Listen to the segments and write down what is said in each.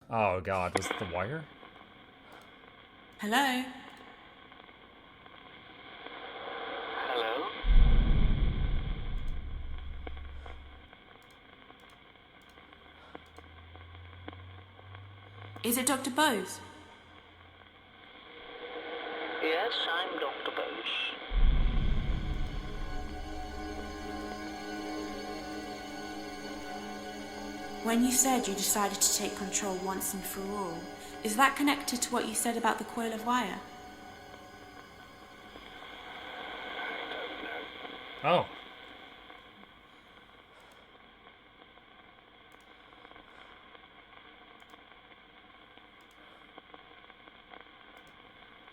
Oh god, was it the wire? Hello? Hello? Is it Dr. Bose? Yes, I'm Dr. Bose. When you said you decided to take control once and for all, is that connected to what you said about the coil of wire? Oh.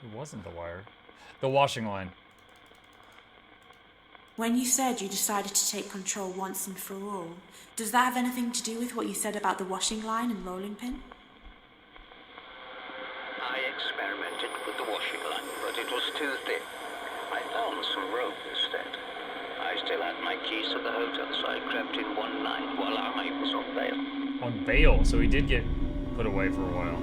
It wasn't the wire. The washing line. When you said you decided to take control once and for all, does that have anything to do with what you said about the washing line and rolling pin? I experimented with the washing line, but it was too thin. I found some rope instead. I still had my keys to the hotel, so I crept in one night while I was on bail. On bail, so he did get put away for a while.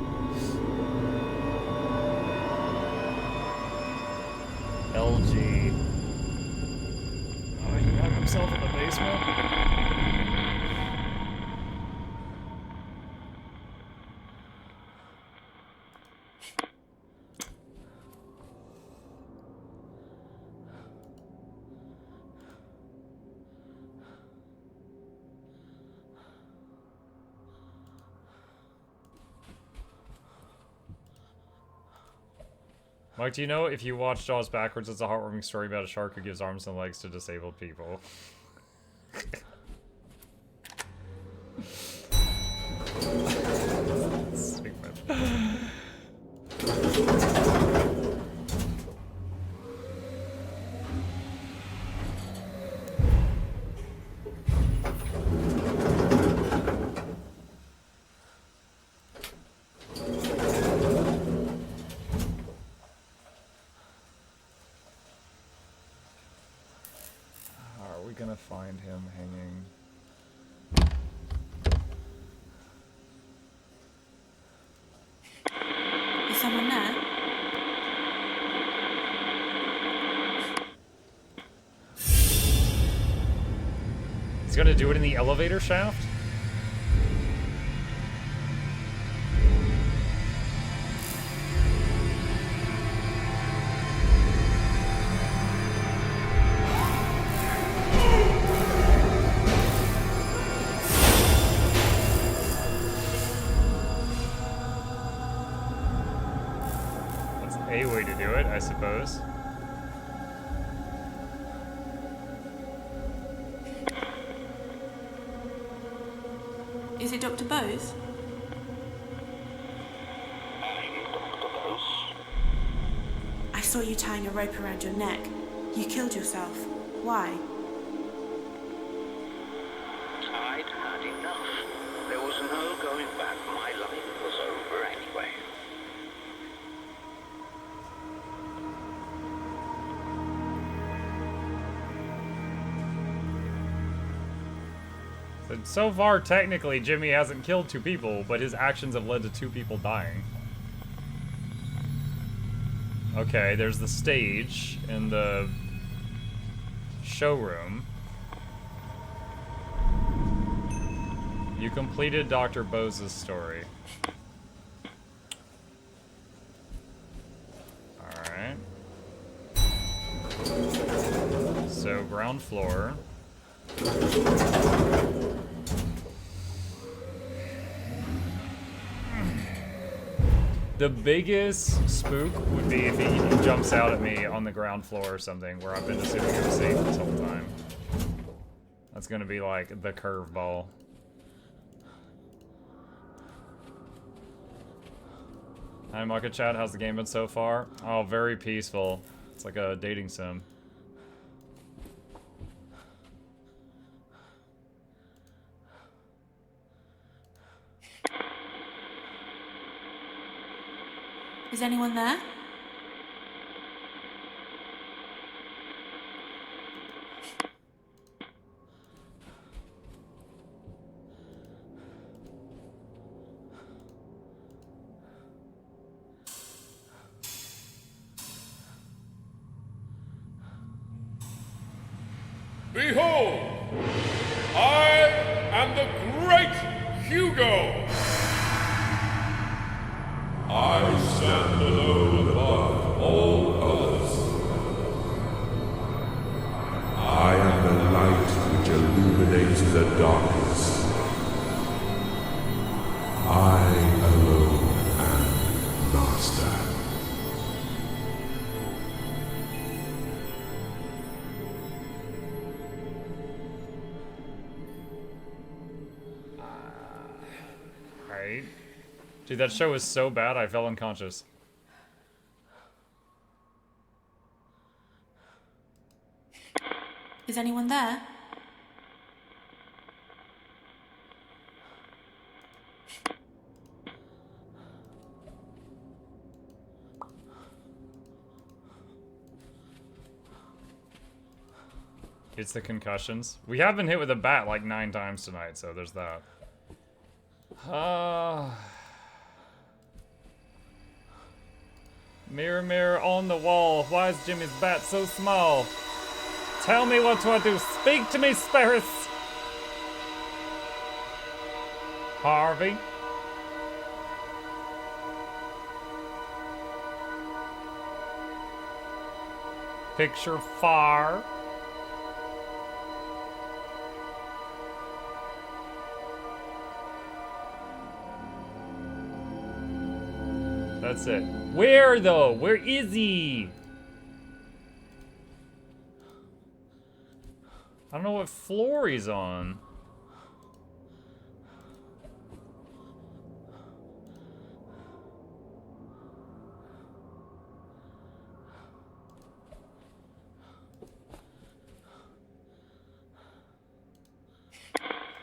LG. Oh, he had himself in the basement? Mike, do you know if you watch Jaws backwards, it's a heartwarming story about a shark who gives arms and legs to disabled people? Stupid. Are we gonna find him hanging? Is someone there? He's gonna do it in the elevator shaft? That's a way to do it, I suppose. Is it Dr. Bose? I'm Dr. Bose. I saw you tying a rope around your neck. You killed yourself. Why? I'd had enough. There was no going back. My life was over anyway. So far, technically, Jimmy hasn't killed 2 people, but his actions have led to 2 people dying. Okay, there's the stage in the showroom. You completed Dr. Bose's story. Alright. So, ground floor. The biggest spook would be if he jumps out at me on the ground floor or something, where I've been assuming it was safe this whole time. That's gonna be like the curveball. Hi, Market Chat. How's the game been so far? Oh, very peaceful. It's like a dating sim. Is anyone there? Behold! I am the great Hugo! I stand alone above all others. I am the light which illuminates the darkness. I alone am master. Right. Dude, that show was so bad I fell unconscious. Is anyone there? It's the concussions. We have been hit with a bat like 9 times tonight, so there's that. Mirror, mirror on the wall, why is Jimmy's bat so small? Tell me what to do. Speak to me, spirits! Harvey? Picture far. That's it. Where though? Where is he? I don't know what floor he's on.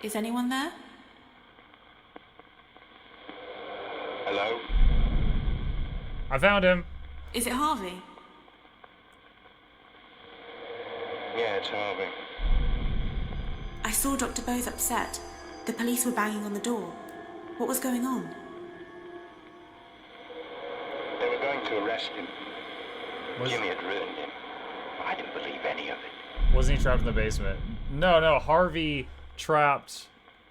Is anyone there? Hello? I found him. Is it Harvey? Yeah, it's Harvey. I saw Dr. Bose upset. The police were banging on the door. What was going on? They were going to arrest him. Was- Jimmy had ruined him. I didn't believe any of it. Wasn't he trapped in the basement? No, Harvey trapped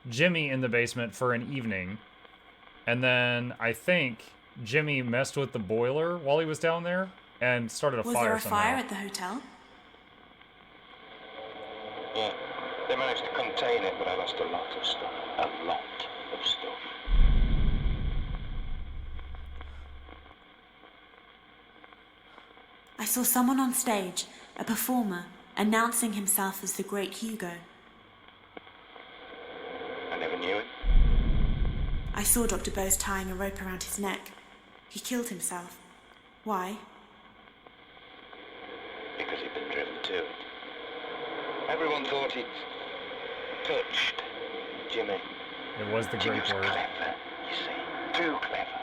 Jimmy in the basement for an evening. And then I think Jimmy messed with the boiler while he was down there and started a Was fire there a somehow. fire at the hotel? Yeah. They managed to contain it, but I lost a lot of stuff. A lot of stuff. I saw someone on stage, a performer, announcing himself as the Great Hugo. I never knew it. I saw Dr. Bose tying a rope around his neck. He killed himself. Why? Because he'd been driven to it. Everyone thought he'd touched Jimmy. It was the Jimmy great was word. clever, you see. Too clever.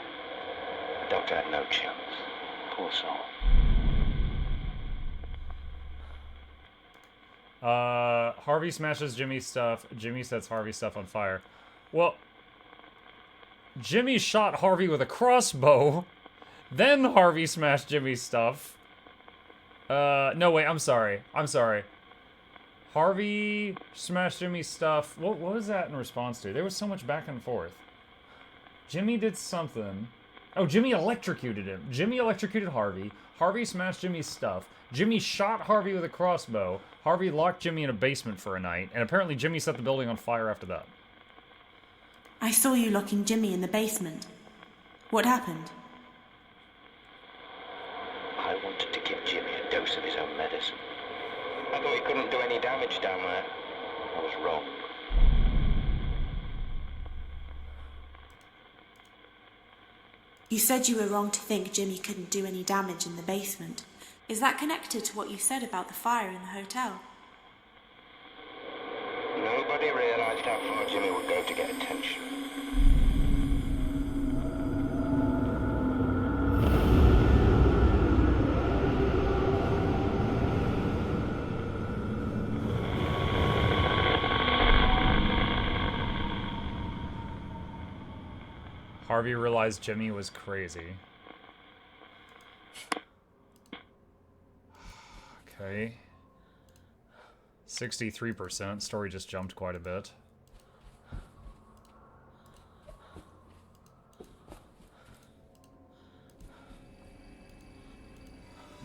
The doctor had no chance. Poor soul. Harvey smashes Jimmy's stuff. Jimmy sets Harvey's stuff on fire. Well, Jimmy shot Harvey with a crossbow. Then Harvey smashed Jimmy's stuff. No, wait, I'm sorry. Harvey smashed Jimmy's stuff. What was that in response to? There was so much back and forth. Jimmy did something. Oh, Jimmy electrocuted him. Jimmy electrocuted Harvey. Harvey smashed Jimmy's stuff. Jimmy shot Harvey with a crossbow. Harvey locked Jimmy in a basement for a night. And apparently Jimmy set the building on fire after that. I saw you locking Jimmy in the basement. What happened? I wanted to give Jimmy a dose of his own medicine. I thought he couldn't do any damage down there. I was wrong. You said you were wrong to think Jimmy couldn't do any damage in the basement. Is that connected to what you said about the fire in the hotel? Nobody realized how far Jimmy would go to get attention. Harvey realized Jimmy was crazy. Okay. 63%. Story just jumped quite a bit.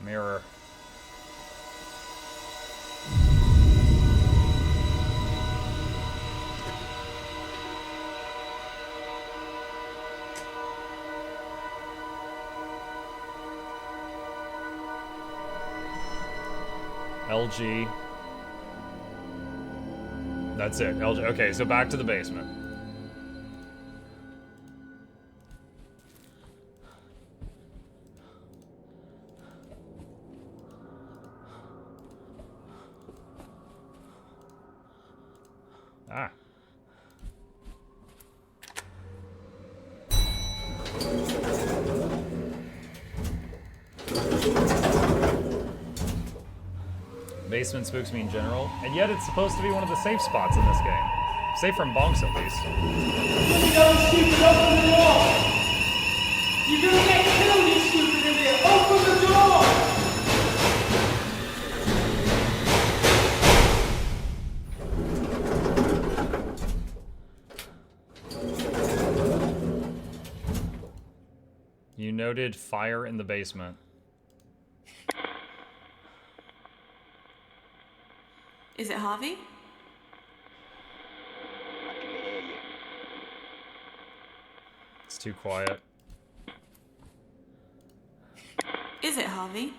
Mirror. LG. That's it. LG. Okay, so back to the basement. Ah. Basement spooks me in general, and yet it's supposed to be one of the safe spots in this game. Safe from bonks, at least. You go stupid, open the door! You're gonna get killed, you stupid idiot! Open the door! You noted fire in the basement. Is it Harvey? I can hear you. It's too quiet. Is it Harvey?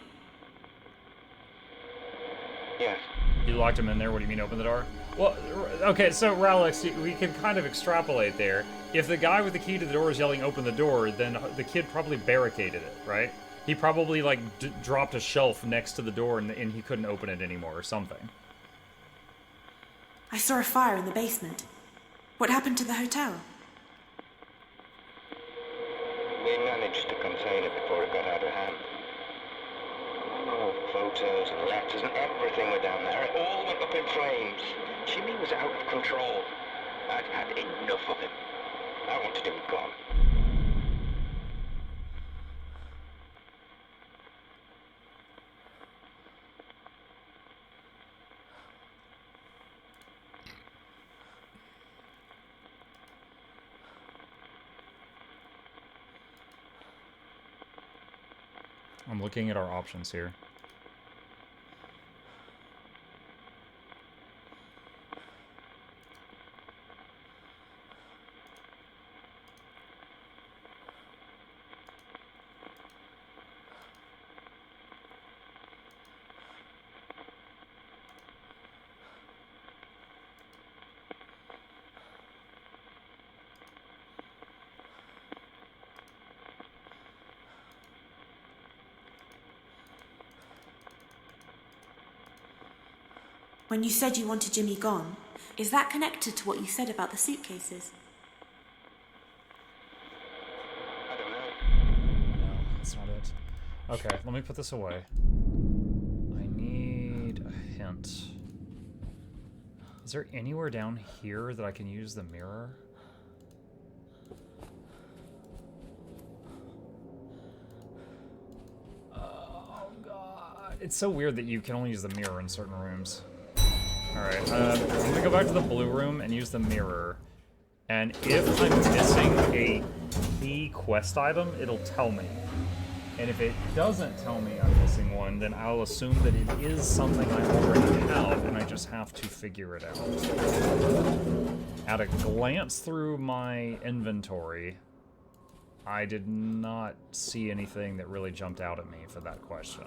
Yes. You locked him in there? What do you mean, open the door? Well, okay, so Ralex, we can kind of extrapolate there. If the guy with the key to the door is yelling, open the door, then the kid probably barricaded it, right? He probably, like, dropped a shelf next to the door and he couldn't open it anymore or something. I saw a fire in the basement. What happened to the hotel? We managed to contain it before it got out of hand. Oh, photos and letters and everything were down there. It all went up in flames. Jimmy was out of control. I'd had enough of him. I wanted him gone. I'm looking at our options here. When you said you wanted Jimmy gone, is that connected to what you said about the suitcases? I don't know. No, that's not it. Okay, let me put this away. I need a hint. Is there anywhere down here that I can use the mirror? Oh god. It's so weird that you can only use the mirror in certain rooms. Alright, I'm gonna go back to the blue room and use the mirror. And if I'm missing a key quest item, it'll tell me. And if it doesn't tell me I'm missing one, then I'll assume that it is something I already have, and I just have to figure it out. At a glance through my inventory, I did not see anything that really jumped out at me for that question.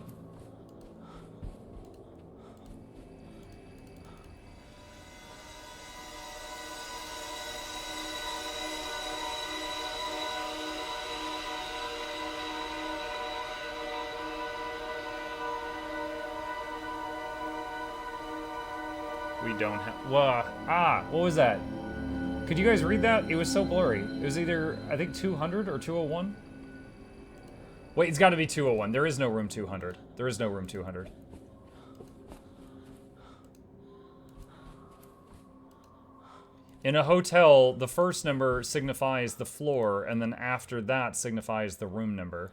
We don't have... what was that? Could you guys read that? It was so blurry. It was either, I think, 200 or 201? Wait, it's got to be 201. There is no room 200. There is no room 200. In a hotel, the first number signifies the floor, and then after that signifies the room number.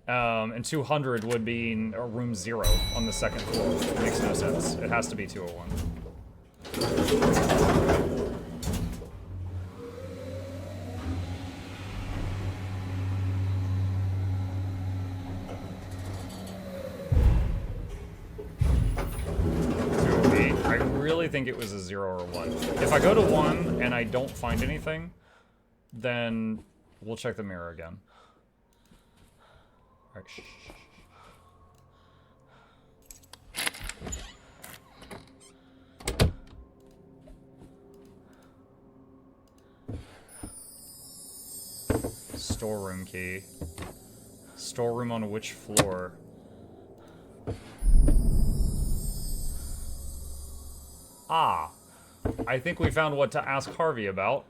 And 200 would be in room 0 on the second floor. It makes no sense. It has to be 201. I really think it was a 0 or 1. If I go to 1 and I don't find anything, then we'll check the mirror again. Alright, shh. Storeroom key. Storeroom on which floor? Ah. I think we found what to ask Harvey about.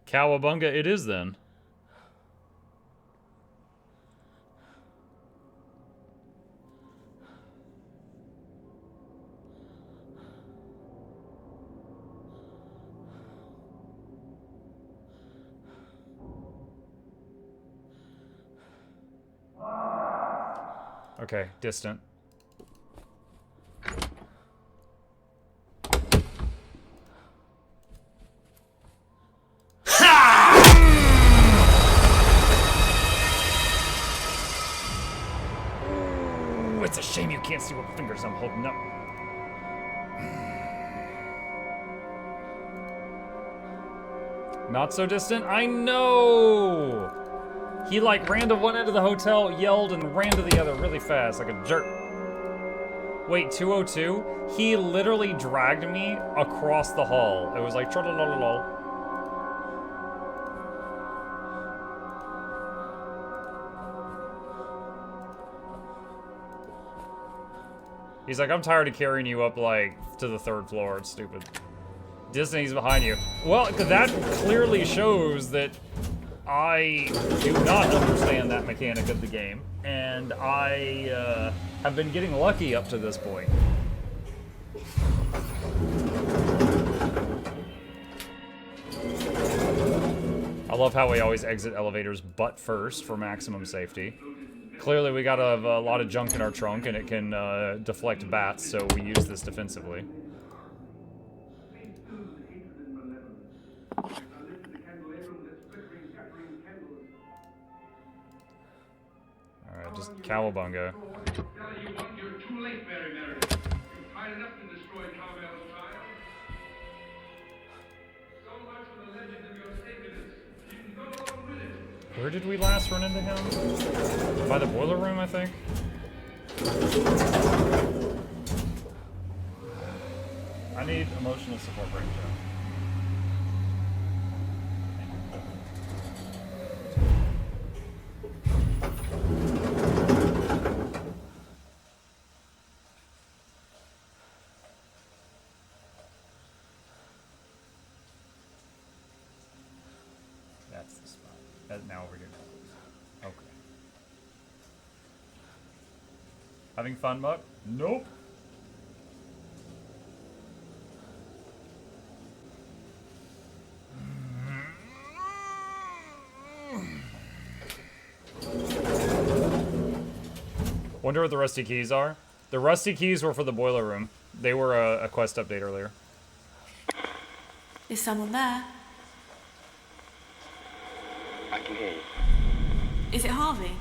Cowabunga it is then. Okay, distant. Ooh, it's a shame you can't see what fingers I'm holding up. Not so distant? I know! He like ran to one end of the hotel, yelled, and ran to the other really fast, like a jerk. Wait, 202? He literally dragged me across the hall. It was like tra-la-la-la-la. He's like, I'm tired of carrying you up, like, to the 3rd floor. It's stupid. Disney's behind you. Well, that clearly shows that I do not understand that mechanic of the game, and I have been getting lucky up to this point. I love how we always exit elevators butt first for maximum safety. Clearly we got a lot of junk in our trunk, and it can deflect bats, so we use this defensively. Alright, just cowabunga. You're too late, Mary Meredith. You've tried enough to destroy Carmel's child. So much for the legend of your sacredness. You can go along with it. Where did we last run into him? By the boiler room, I think? I need emotional support right now. That's the spot. Now we're getting close. Okay. Having fun, Muck? Nope. Wonder what the rusty keys are. The rusty keys were for the boiler room. They were a quest update earlier. Is someone there? I can hear you. Is it Harvey?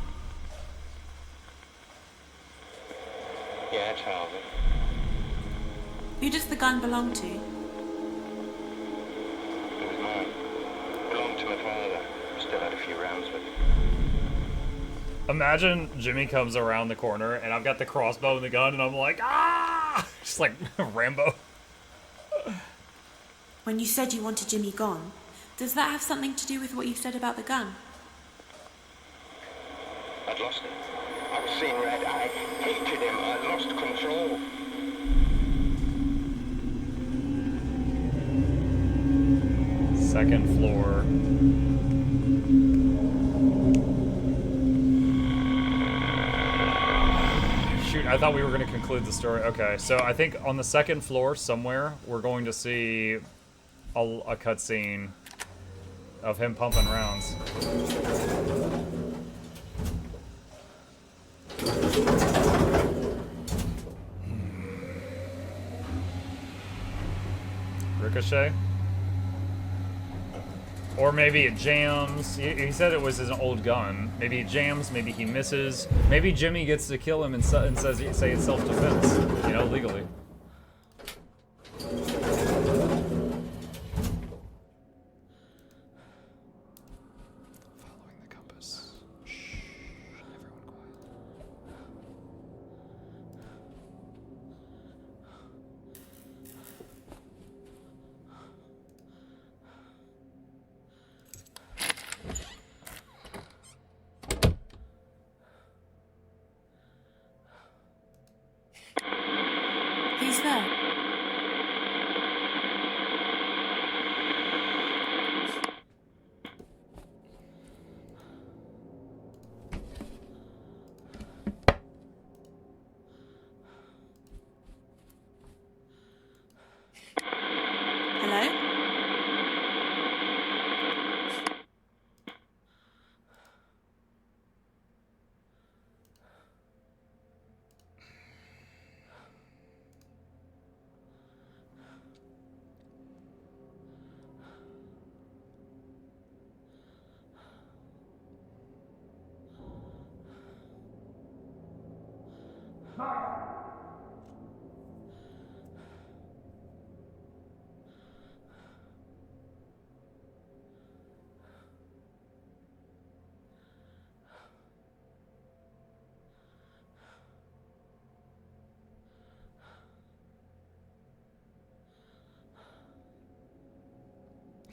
Yeah, it's Harvey. Who does the gun belong to? It was mine. Belonged to my father. Still had a few rounds with it. Imagine Jimmy comes around the corner and I've got the crossbow and the gun and I'm like, ah! Just like Rambo. When you said you wanted Jimmy gone, does that have something to do with what you said about the gun? I'd lost it. I was seeing red. I hated him. I lost control. Second floor. Shoot, I thought we were going to conclude the story. Okay, so I think on the second floor somewhere, we're going to see a cutscene of him pumping rounds. Ricochet? Or maybe it jams. He said it was his old gun. Maybe it jams, maybe he misses. Maybe Jimmy gets to kill him and says say it's self-defense, you know, legally. Following the compass. Shh. Everyone quiet. Who's there? Hello?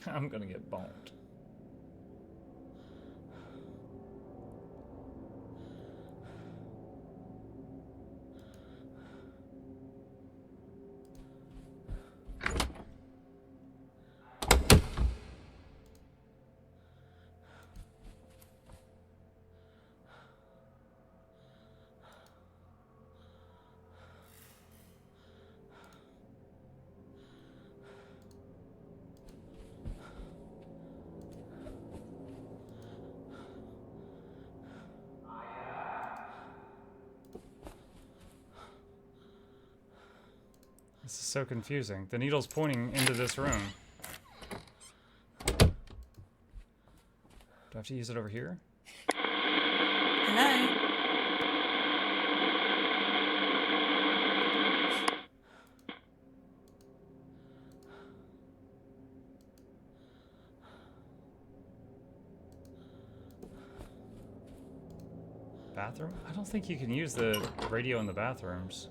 I'm gonna get boned. This is so confusing. The needle's pointing into this room. Do I have to use it over here? Hello? Bathroom? I don't think you can use the radio in the bathrooms.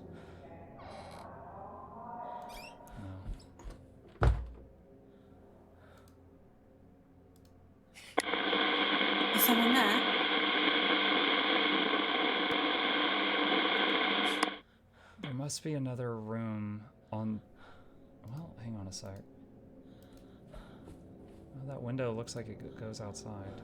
Is someone there? There must be another room on... Well, hang on a sec. Well, that window looks like it goes outside.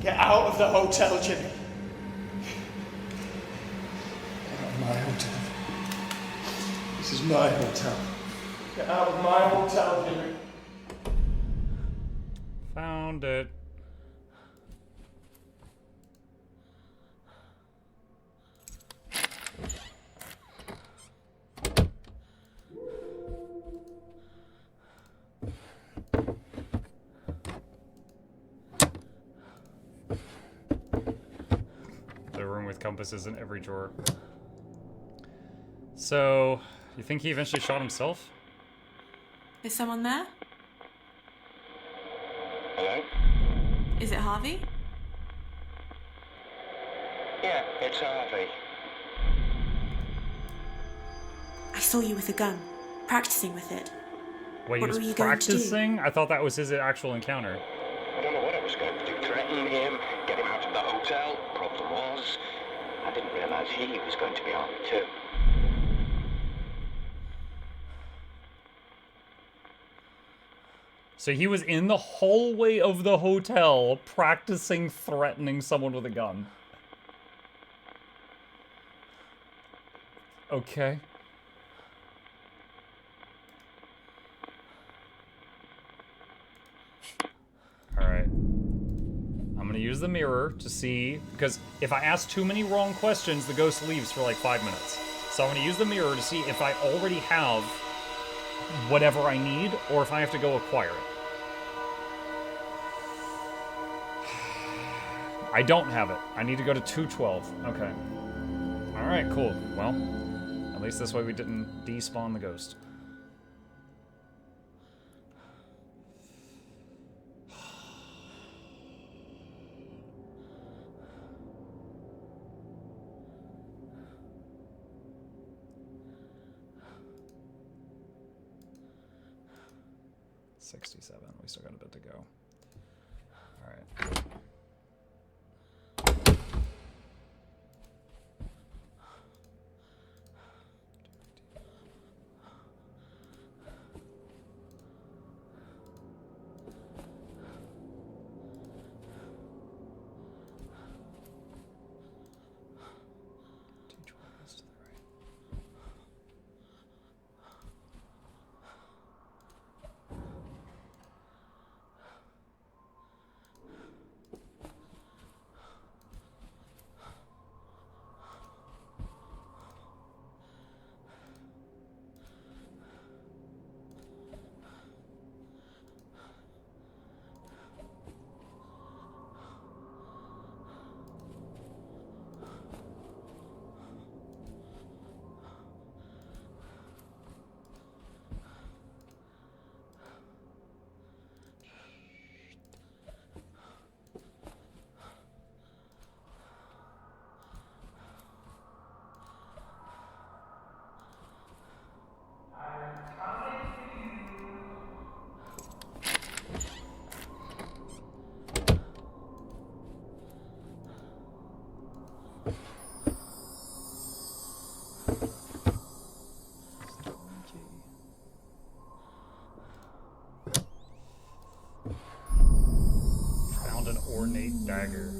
Get out of the hotel, Jimmy. Get out of my hotel. This is my hotel. Get out of my hotel, Jimmy. Found it. with compasses in every drawer. So, you think he eventually shot himself? Is someone there? Hello? Is it Harvey? Yeah, it's Harvey. I saw you with a gun, practicing with it. Wait, he What was were you going to do? practicing? I thought that was his actual encounter. I don't know what I was going to do. Threaten him, get him out of the hotel. Problem was, I didn't realize he was going to be armed too. So he was in the hallway of the hotel practicing threatening someone with a gun. Okay. Alright. I'm gonna use the mirror to see, because if I ask too many wrong questions, the ghost leaves for like 5 minutes. So I'm gonna use the mirror to see if I already have whatever I need, or if I have to go acquire it. I don't have it. I need to go to 212. Okay. Alright, cool. Well, at least this way we didn't despawn the ghost. We still got a bit to go. Alright. Ornate dagger.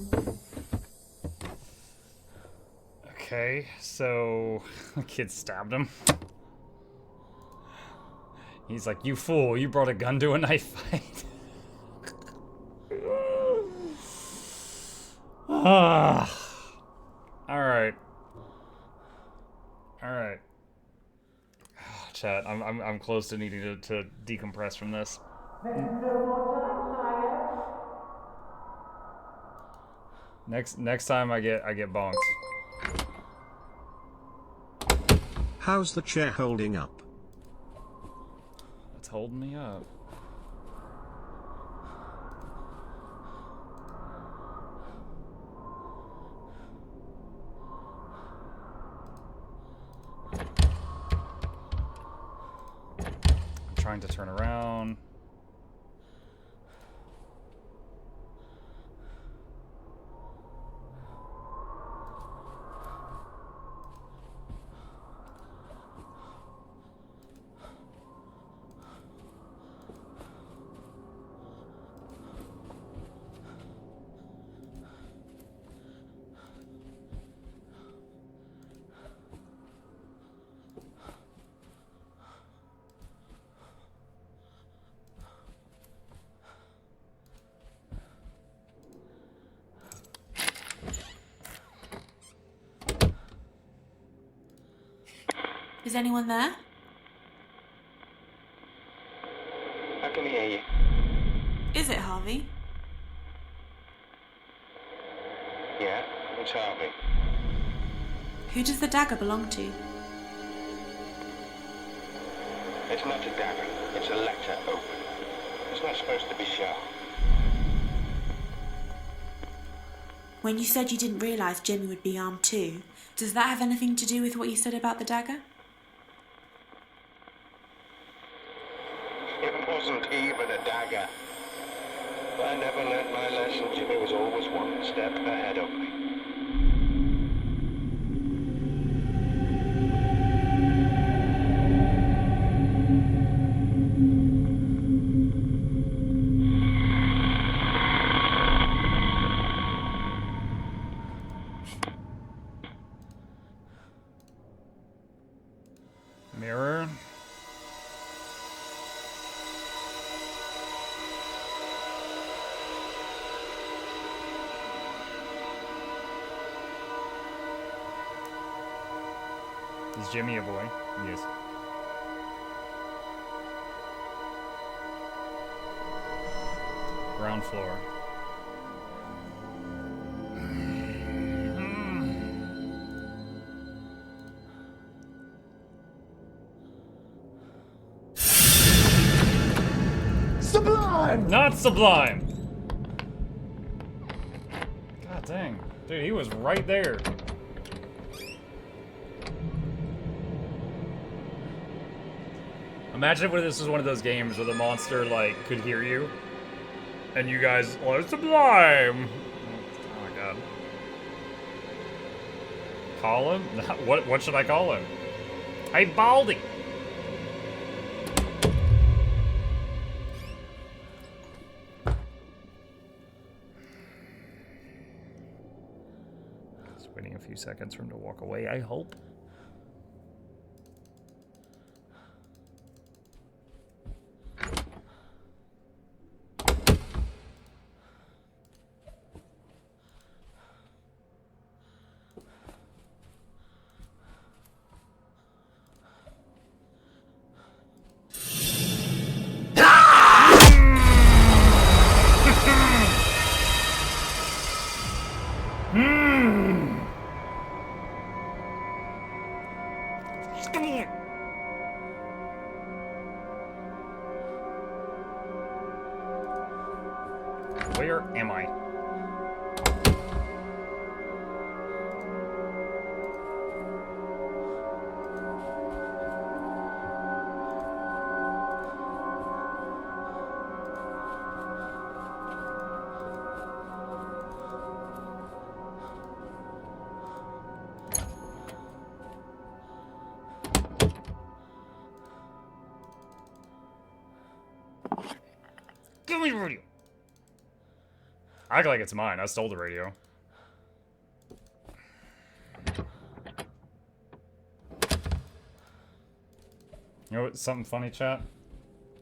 Okay, so the kid stabbed him. He's like, "You fool, you brought a gun to a knife fight." Alright. Alright. Chat, I'm close to needing to decompress from this. Next time I get bonked. How's the chair holding up? It's holding me up. I'm trying to turn around. Is anyone there? I can hear you. Is it Harvey? Yeah, it's Harvey. Who does the dagger belong to? It's not a dagger. It's a letter open. It's not supposed to be sharp. When you said you didn't realise Jimmy would be armed too, does that have anything to do with what you said about the dagger? It wasn't even a dagger. I never learnt my lesson. Jimmy was always one step ahead of me. Mirror. Is Jimmy a boy? Yes. Ground floor. Sublime! Not sublime! God dang. Dude, he was right there. Imagine if this was one of those games where the monster, like, could hear you. And you guys, oh, it's sublime! Oh my god. Call him? What should I call him? Hey, Baldy! Just waiting a few seconds for him to walk away, I hope. Where am I? Give me the radio. Act like it's mine. I stole the radio. You know what? Something funny, chat?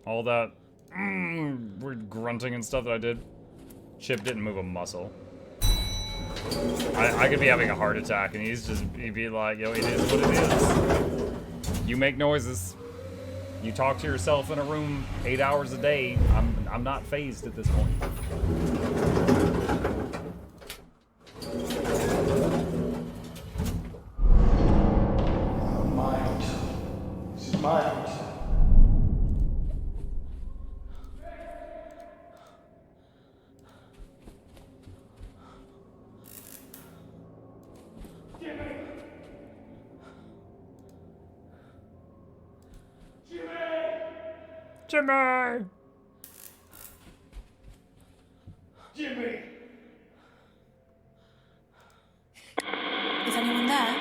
All that weird grunting and stuff that I did. Chip didn't move a muscle. I could be having a heart attack and he'd be like, yo, it is what it is. You make noises. You talk to yourself in a room 8 hours a day. I'm not fazed at this point. Mind. This is mind. Jimmy! Jimmy! Is anyone there?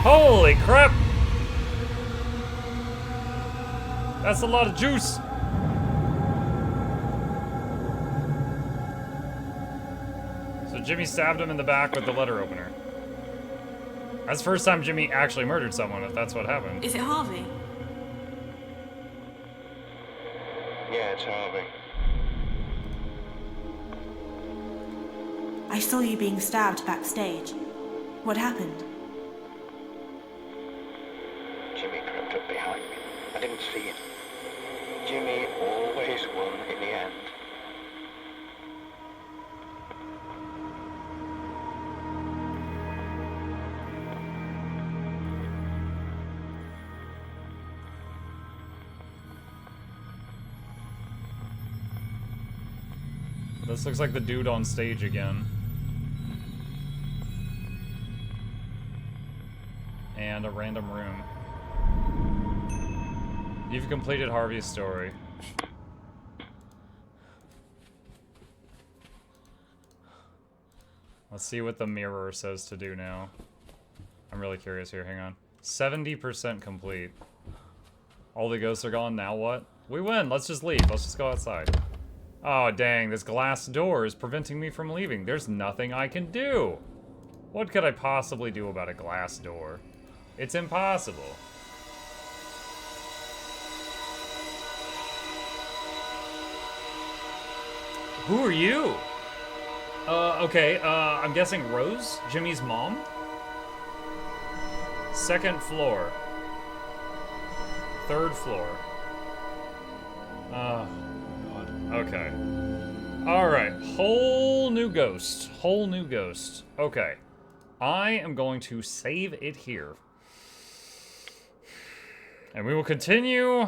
Holy crap! That's a lot of juice. So Jimmy stabbed him in the back with the letter opener. That's the first time Jimmy actually murdered someone, if that's what happened. Is it Harvey? Yeah, it's Harvey. I saw you being stabbed backstage. What happened? Jimmy crept up behind me. I didn't see it. Jimmy always won in the end. This looks like the dude on stage again. And a random room. You've completed Harvey's story. Let's see what the mirror says to do now. I'm really curious here, hang on. 70% complete. All the ghosts are gone, now what? We win, let's just leave, let's just go outside. Oh dang, this glass door is preventing me from leaving. There's nothing I can do. What could I possibly do about a glass door? It's impossible. Who are you? Okay, I'm guessing Rose? Jimmy's mom? Second floor. Third floor. God. Okay. Alright, whole new ghost. Whole new ghost. Okay. I am going to save it here. And we will continue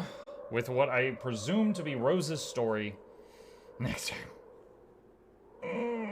with what I presume to be Rose's story next time.